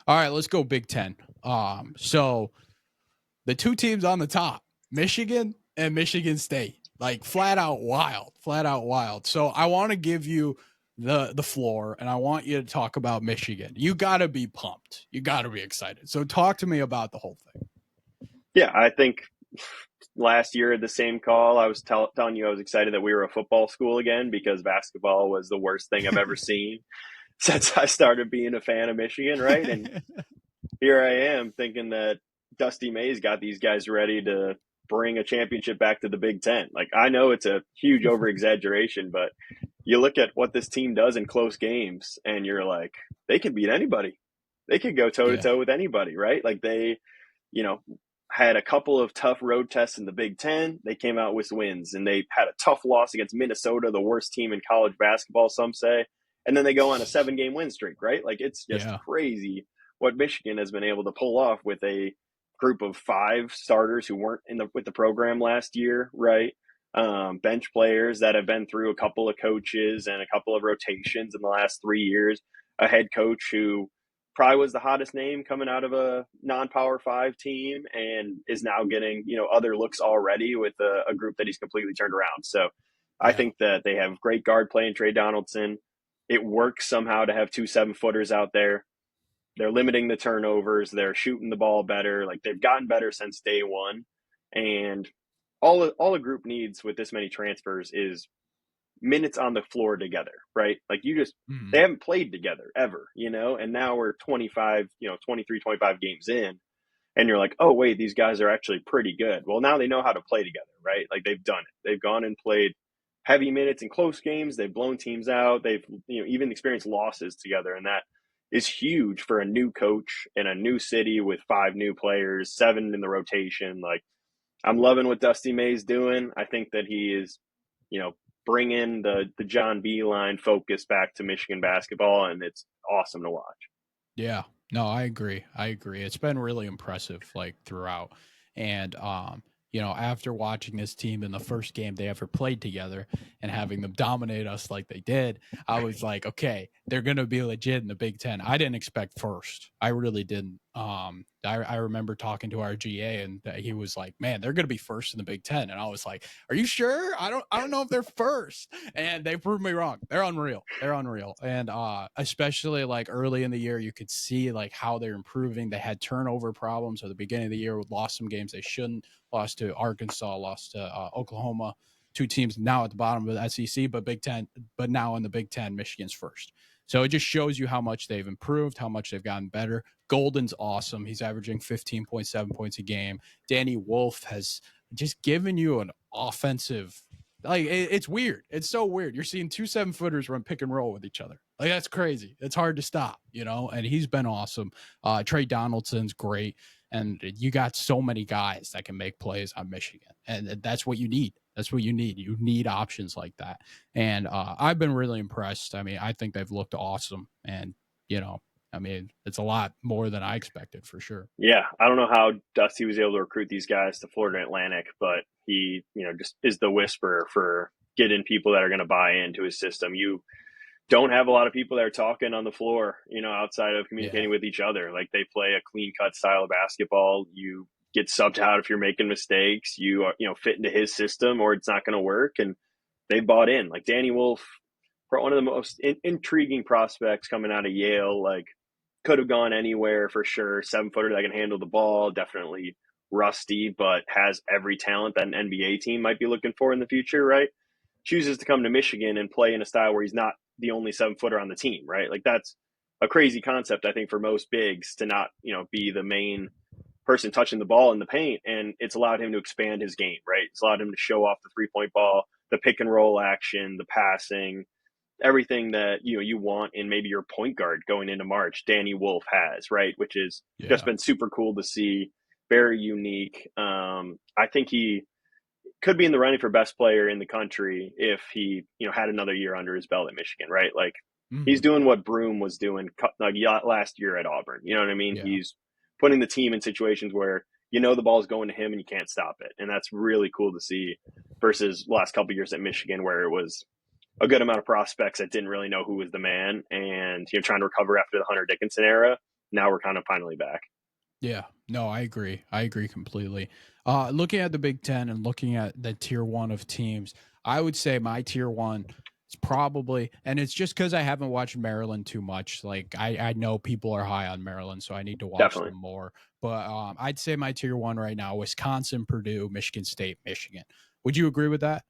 All right, let's go Big Ten. So the two teams on the top, Michigan and Michigan State, like flat out wild, flat out wild. So I want to give you the floor, and I want you to talk about Michigan. You got to be pumped. You got to be excited. So talk to me about the whole thing. Yeah, I think last year at the same call, I was telling you I was excited that we were a football school again because basketball was the worst thing I've ever seen since I started being a fan of Michigan, right? And here I am thinking that Dusty May's got these guys ready to bring a championship back to the Big Ten. Like, I know it's a huge over exaggeration, but you look at what this team does in close games and you're like, they can beat anybody. They could go toe to Yeah, toe with anybody, right? Like you know, had a couple of tough road tests in the Big Ten. They came out with wins, and they had a tough loss against Minnesota, the worst team in college basketball, some say. And then they go on a 7-game win streak, right? Like, it's just yeah, crazy what Michigan has been able to pull off with a group of 5 starters who weren't with the program last year, right? Bench players that have been through a couple of coaches and a couple of rotations in the last 3 years. A head coach who probably was the hottest name coming out of a non-power 5 team and is now getting, other looks already with a group that he's completely turned around. So I yeah. think that they have great guard play in Trey Donaldson. It works somehow to have 2 7-footers out there. They're limiting the turnovers. They're shooting the ball better. Like, they've gotten better since day one. And all a group needs with this many transfers is minutes on the floor together, right? Like, they Mhm. haven't played together ever, and now we're 25, 23, 25 games in, and you're like, oh, wait, these guys are actually pretty good. Well, now they know how to play together, right? Like, they've done it. They've gone and played heavy minutes in close games. They've blown teams out. They've, even experienced losses together. And that is huge for a new coach in a new city with 5 new players, 7 in the rotation. Like, I'm loving what Dusty May's doing. I think that he is, you know, bringing the John B line focus back to Michigan basketball, and it's awesome to watch. Yeah. No, I agree. I agree. It's been really impressive, like throughout. And after watching this team in the first game they ever played together and having them dominate us like they did, I was like, okay, they're gonna be legit in the Big Ten. I didn't expect first. I really didn't. I remember talking to our GA and he was like, man, they're gonna be first in the Big Ten. And I was like, are you sure? I don't know if they're first. And they proved me wrong. They're unreal. They're unreal. And especially like early in the year, you could see like how they're improving. They had turnover problems at the beginning of the year, lost some games they shouldn't, lost to Arkansas, lost to Oklahoma, 2 teams now at the bottom of the SEC, but Big Ten, but now in the Big Ten, Michigan's first. So it just shows you how much they've improved, how much they've gotten better. Golden's awesome. He's averaging 15.7 points a game. Danny Wolf has just given you an offensive, like it's weird. It's so weird. You're seeing 2 7-footers run pick and roll with each other. Like, that's crazy. It's hard to stop, and he's been awesome. Trey Donaldson's great. And you got so many guys that can make plays on Michigan. And that's what you need. That's what you need. You need options like that. And I've been really impressed. I mean, I think they've looked awesome. And, it's a lot more than I expected for sure. Yeah, I don't know how Dusty was able to recruit these guys to Florida Atlantic, but he, just is the whisperer for getting people that are going to buy into his system. You don't have a lot of people that are talking on the floor, outside of Yeah. communicating with each other. Like, they play a clean cut style of basketball. You get subbed out if you're making mistakes. You are, fit into his system or it's not going to work. And they bought in. Like, Danny Wolf, one of the most intriguing prospects coming out of Yale. Like, could have gone anywhere for sure. 7-footer that can handle the ball, definitely rusty, but has every talent that an NBA team might be looking for in the future, right? Chooses to come to Michigan and play in a style where he's not the only 7-footer on the team, right? Like, that's a crazy concept, I think, for most bigs to not, be the main person touching the ball in the paint. And it's allowed him to expand his game, right? It's allowed him to show off the 3-point ball, the pick and roll action, the passing, everything that you want in maybe your point guard going into March. Danny Wolf has, right, which is just Yeah. been super cool to see. Very unique. I think he could be in the running for best player in the country if he had another year under his belt at Michigan, right? Like, he's Mm-hmm. doing what Broom was doing like last year at Auburn. You know what I mean? Yeah. He's putting the team in situations where the ball's going to him and you can't stop it, and that's really cool to see. Versus the last couple of years at Michigan, where it was a good amount of prospects that didn't really know who was the man, and trying to recover after the Hunter Dickinson era. now we're kind of finally back. Yeah. No, I agree. I agree completely. Looking at the Big Ten and looking at the tier one of teams, I would say my tier one is probably, and it's just because I haven't watched Maryland too much. Like I know people are high on Maryland, so I need to watch Definitely. them more. But I'd say my tier one right now: Wisconsin, Purdue, Michigan State, Michigan. Would you agree with that?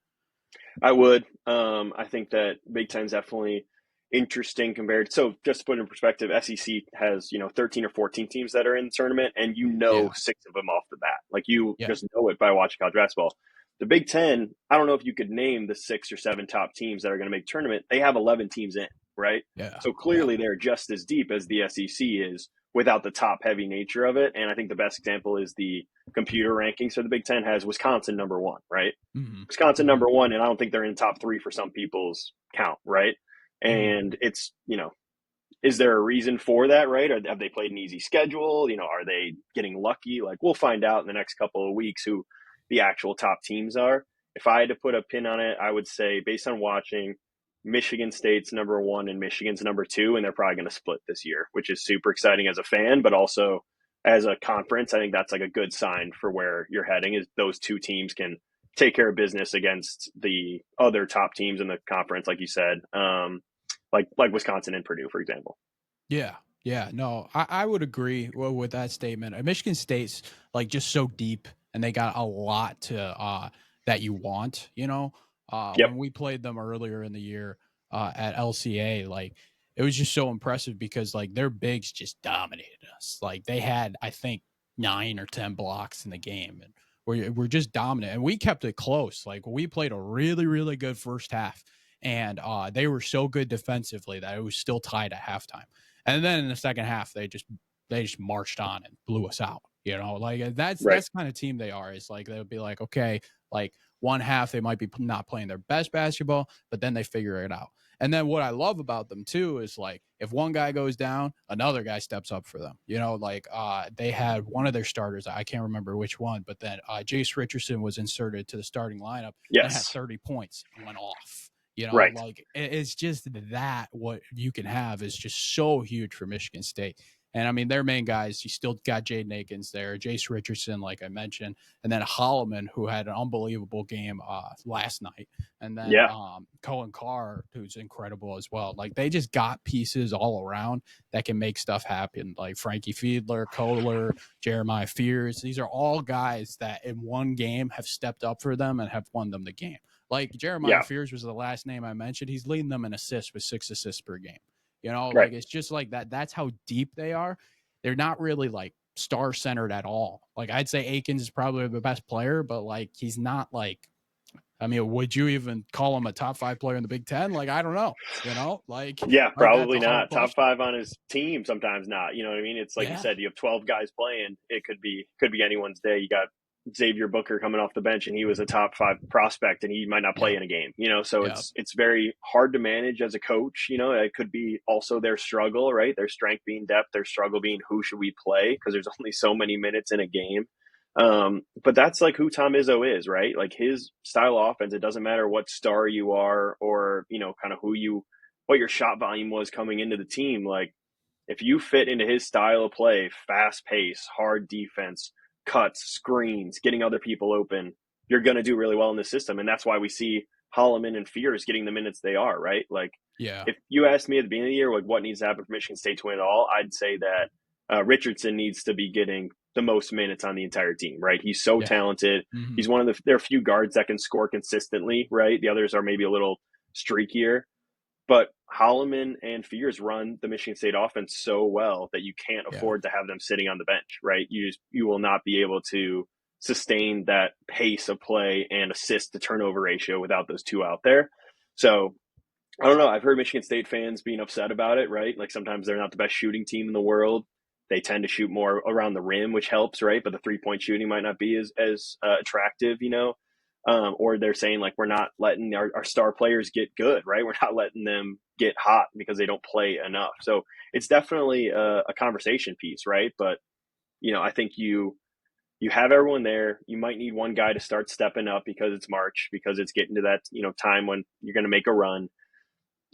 I would. I think that Big Ten's definitely interesting compared. So just to put in perspective, SEC has 13 or 14 teams that are in the tournament, and Yeah. six of them off the bat. Like you Yeah. just know it by watching college basketball. The Big Ten, I don't know if you could name the 6 or 7 top teams that are going to make tournament. They have 11 teams in, right? Yeah. So Yeah. clearly they're just as deep as the SEC is without the top heavy nature of it. And I think the best example is the computer rankings. So the Big Ten has Wisconsin number one, right? Hmm. Wisconsin Hmm. number one, and I don't think they're in the top three for some people's count, right? Hmm. And it's, is there a reason for that, right? Or have they played an easy schedule? Are they getting lucky? Like we'll find out in the next couple of weeks who the actual top teams are. If I had to put a pin on it, I would say based on watching, Michigan State's number one and Michigan's number two, and they're probably going to split this year, which is super exciting as a fan, but also as a conference. I think that's like a good sign for where you're heading. Is those two teams can take care of business against the other top teams in the conference, like you said, like Wisconsin and Purdue, for example. Yeah. Yeah. No, I would agree with that statement. Michigan State's like just so deep and they got a lot to that you want, Yep. when we played them earlier in the year at LCA, like it was just so impressive because like their bigs just dominated us. Like they had, I think, 9 or 10 blocks in the game and we're just dominant and we kept it close. Like we played a really, really good first half and they were so good defensively that it was still tied at halftime. And then in the second half, they just marched on and blew us out. Like Right. that's the kind of team they are. It's like they would be like, okay, like one half they might be not playing their best basketball, but then they figure it out. And then what I love about them too is like if one guy goes down, another guy steps up for them. Like they had one of their starters, I can't remember which one, but then Jace Richardson was inserted to the starting lineup and had Yes. 30 points and went off. Right. Like it's just that what you can have is just so huge for Michigan State. And I mean, their main guys, you still got Jaden Akins there, Jace Richardson, like I mentioned, and then Holloman, who had an unbelievable game last night, and then Yeah. Cohen Carr, who's incredible as well. Like they just got pieces all around that can make stuff happen. Like Frankie Fiedler, Kohler, Jeremiah Fears. These are all guys that in one game have stepped up for them and have won them the game. Like Jeremiah Yeah. Fears was the last name I mentioned. He's leading them in assists with 6 assists per game. Right. Like it's just like that. That's how deep they are. They're not really like star centered at all. Like I'd say Akins is probably the best player, but like he's not like, I mean, would you even call him a top 5 player in the Big Ten? Like I don't know. Like Yeah, like that's probably a hard not. Top question. five on his team, sometimes not. You know what I mean? It's like you Yeah. said, you have 12 guys playing. It could be anyone's day. You got Xavier Booker coming off the bench, and he was a top five prospect, and he might not play Yeah. in a game. So Yeah. it's very hard to manage as a coach. It could be also their struggle, right? Their strength being depth, their struggle being who should we play because there's only so many minutes in a game. But that's like who Tom Izzo is, right? Like his style of offense. It doesn't matter what star you are or kind of what your shot volume was coming into the team. Like if you fit into his style of play, fast pace, hard defense, cuts, screens, getting other people open, you're going to do really well in the system. And that's why we see Holloman and Fears getting the minutes they are, right? Like Yeah. if you asked me at the beginning of the year, like what needs to happen for Michigan State to win it all, I'd say that Richardson needs to be getting the most minutes on the entire team, right? He's so Yeah. talented. Hmm. He's one of there are a few guards that can score consistently, right? The others are maybe a little streakier. But Holloman and Fears run the Michigan State offense so well that you can't Yeah. afford to have them sitting on the bench, right? You will not be able to sustain that pace of play and assist to turnover ratio without those two out there. So I don't know. I've heard Michigan State fans being upset about it, right? Like sometimes they're not the best shooting team in the world. They tend to shoot more around the rim, which helps, right? But the 3-point shooting might not be as attractive. Or they're saying like we're not letting our star players get good, right? We're not letting them get hot because they don't play enough. So it's definitely a conversation piece, right? But I think you have everyone there. You might need one guy to start stepping up because it's March, because it's getting to that time when you're going to make a run.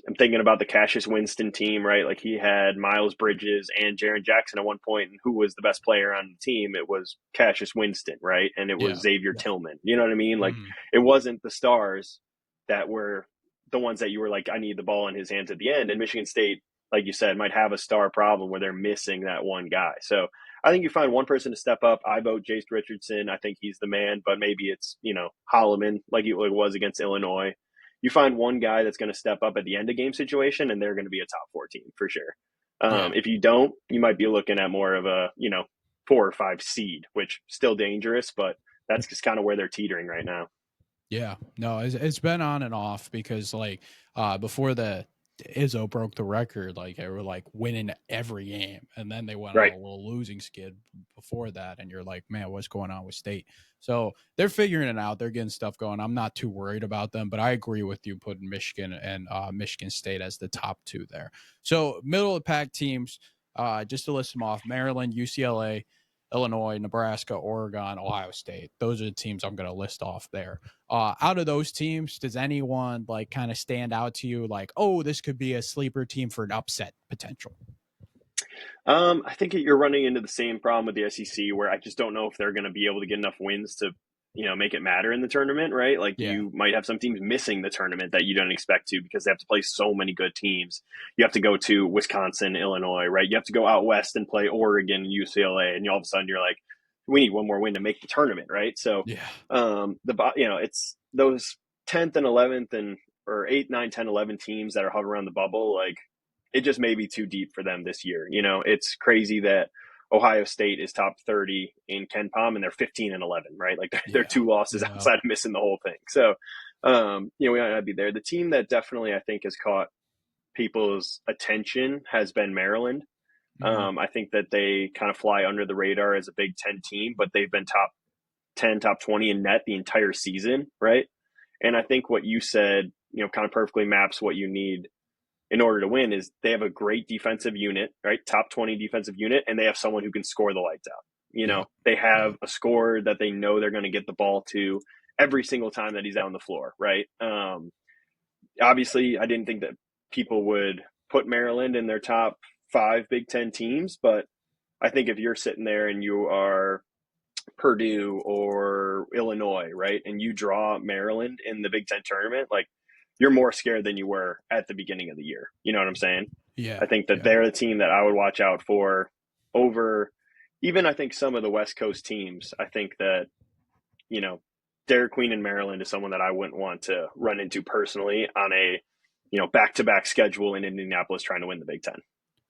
I'm thinking about the Cassius Winston team, right? Like he had Miles Bridges and Jaron Jackson at one point, and who was the best player on the team? It was Cassius Winston, right? And it was Yeah. Xavier Yeah. Tillman. You know what I mean? Like Mhm. it wasn't the stars that were the ones that you were like, I need the ball in his hands at the end. And Michigan State, like you said, might have a star problem where they're missing that one guy. So I think you find one person to step up. I vote Jace Richardson. I think he's the man, but maybe it's, Holloman like it was against Illinois. You find one guy that's going to step up at the end of game situation, and they're going to be a top 14 for sure. Yeah. If you don't, you might be looking at more of a 4 or 5 seed, which still dangerous, but that's just kind of where they're teetering right now. Yeah, no, it's been on and off because like before the Izzo broke the record, like they were like winning every game, and then they went on Right. a little losing skid before that, and you're like, man, what's going on with State? So they're figuring it out. They're getting stuff going. I'm not too worried about them, but I agree with you putting Michigan and Michigan State as the top two there. So middle of the pack teams, just to list them off: Maryland, UCLA, Illinois, Nebraska, Oregon, Ohio State. Those are the teams I'm going to list off there. Out of those teams, does anyone like kind of stand out to you? Like, oh, this could be a sleeper team for an upset potential. I think you're running into the same problem with the SEC where I just don't know if they're going to be able to get enough wins to, make it matter in the tournament, right? Like Yeah, you might have some teams missing the tournament that you don't expect to because they have to play so many good teams. You have to go to Wisconsin, Illinois, right? You have to go out west and play Oregon, UCLA, and all of a sudden you're like, we need one more win to make the tournament, right? So, yeah, it's those 10th and 11th and or 8, 9, 10, 11 teams that are hovering around the bubble, like it just may be too deep for them this year. It's crazy that Ohio State is top 30 in Ken Palm and they're 15 and 11, right? Like they're yeah, 2 losses yeah. outside of missing the whole thing. So, we might not be there. The team that definitely I think has caught people's attention has been Maryland. Mhm. I think that they kind of fly under the radar as a Big Ten team, but they've been top 10, top 20 in net the entire season, right? And I think what you said, kind of perfectly maps what you need in order to win is they have a great defensive unit, right? Top 20 defensive unit, and they have someone who can score the lights out. Yeah, They yeah, have a scorer that they know they're going to get the ball to every single time that he's out on the floor, right? Obviously, I didn't think that people would put Maryland in their top 5 Big Ten teams, but I think if you're sitting there and you are Purdue or Illinois, right, and you draw Maryland in the Big Ten tournament, like you're more scared than you were at the beginning of the year. You know what I'm saying? I yeah, think that yeah. they're the team that I would watch out for over even I think some of the West Coast teams. I think that, you know, Derek Queen in Maryland is someone that I wouldn't want to run into personally on a, back-to-back schedule in Indianapolis trying to win the Big Ten.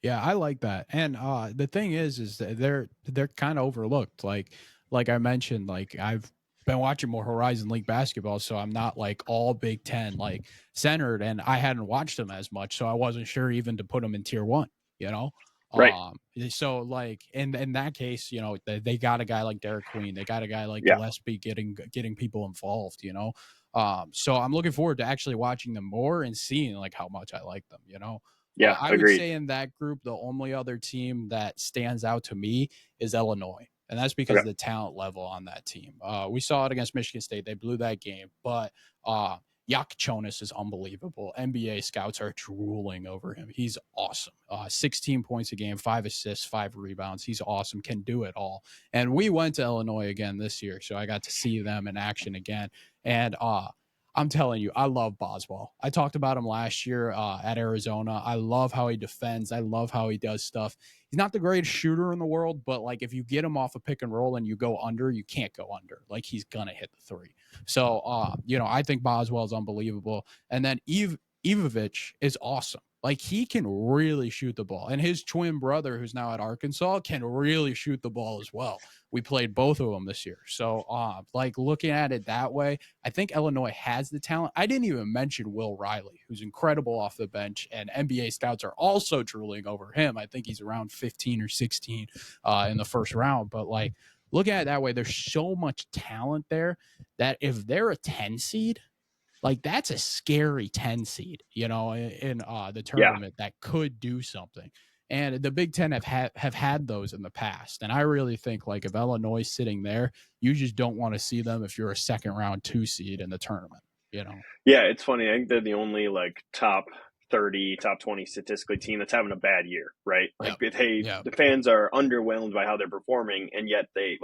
Yeah, I like that. And the thing is that they're kind of overlooked. Like I mentioned, like I've been watching more Horizon League basketball, so I'm not like all Big Ten like centered, and I hadn't watched them as much, so I wasn't sure even to put them in tier one. You know, Right. so like in that case, they got a guy like Derek Queen, they got a guy like Yeah. Gillespie getting people involved. So I'm looking forward to actually watching them more and seeing like how much I like them. Yeah. I would Agreed. say in that group, the only other team that stands out to me is Illinois. And that's because Okay. of the talent level on that team. We saw it against Michigan State. They blew that game. But Yak Jonas is unbelievable. NBA scouts are drooling over him. He's awesome. 16 points a game, 5 assists, 5 rebounds. He's awesome, can do it all. And we went to Illinois again this year. So I got to see them in action again. And I'm telling you, I love Boswell. I talked about him last year at Arizona. I love how he defends. I love how he does stuff. He's not the greatest shooter in the world, but like if you get him off a pick and roll and you go under, you can't go under. Like he's gonna hit the three. So I think Boswell is unbelievable. And then Ivovich is awesome. Like he can really shoot the ball. And his twin brother, who's now at Arkansas, can really shoot the ball as well. We played both of them this year. So like looking at it that way, I think Illinois has the talent. I didn't even mention Will Riley, who's incredible off the bench, and NBA scouts are also drooling over him. I think he's around 15 or 16 in the first round. But like looking at it that way, there's so much talent there that if they're a 10 seed, like that's a scary 10 seed, in the Yeah. tournament that could do something. And the Big Ten have had those in the past. And I really think like if Illinois is sitting there, you just don't want to see them if you're a second round 2 seed in the tournament. Yeah, it's funny. I think they're the only like top 30, top 20 statistically team that's having a bad year, right? Like Yep. Yep. the fans are underwhelmed by how they're performing, and yet they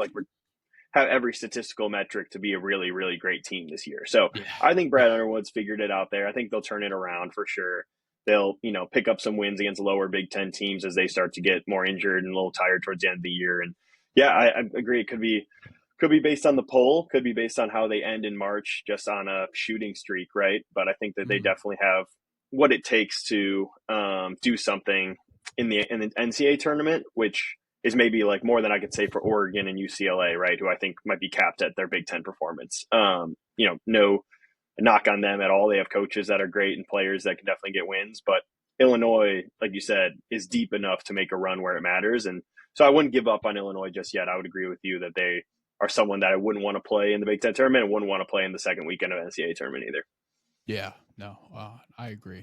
have every statistical metric to be a really, really great team this year. So Yeah. I think Yeah. Brad Underwood's figured it out there. I think they'll turn it around for sure. They'll, pick up some wins against lower Big Ten teams as they start to get more injured and a little tired towards the end of the year. And yeah, I agree. It could be based on the poll, could be based on how they end in March, just on a shooting streak, right? But I think that they Mhm. definitely have what it takes to do something in the NCAA tournament, which is maybe like more than I could say for Oregon and UCLA, right? Who I think might be capped at their Big Ten performance. No knock on them at all. They have coaches that are great and players that can definitely get wins, but Illinois, like you said, is deep enough to make a run where it matters. And so I wouldn't give up on Illinois just yet. I would agree with you that they are someone that I wouldn't want to play in the Big Ten tournament and wouldn't want to play in the second weekend of NCAA tournament either. Yeah. No, I agree.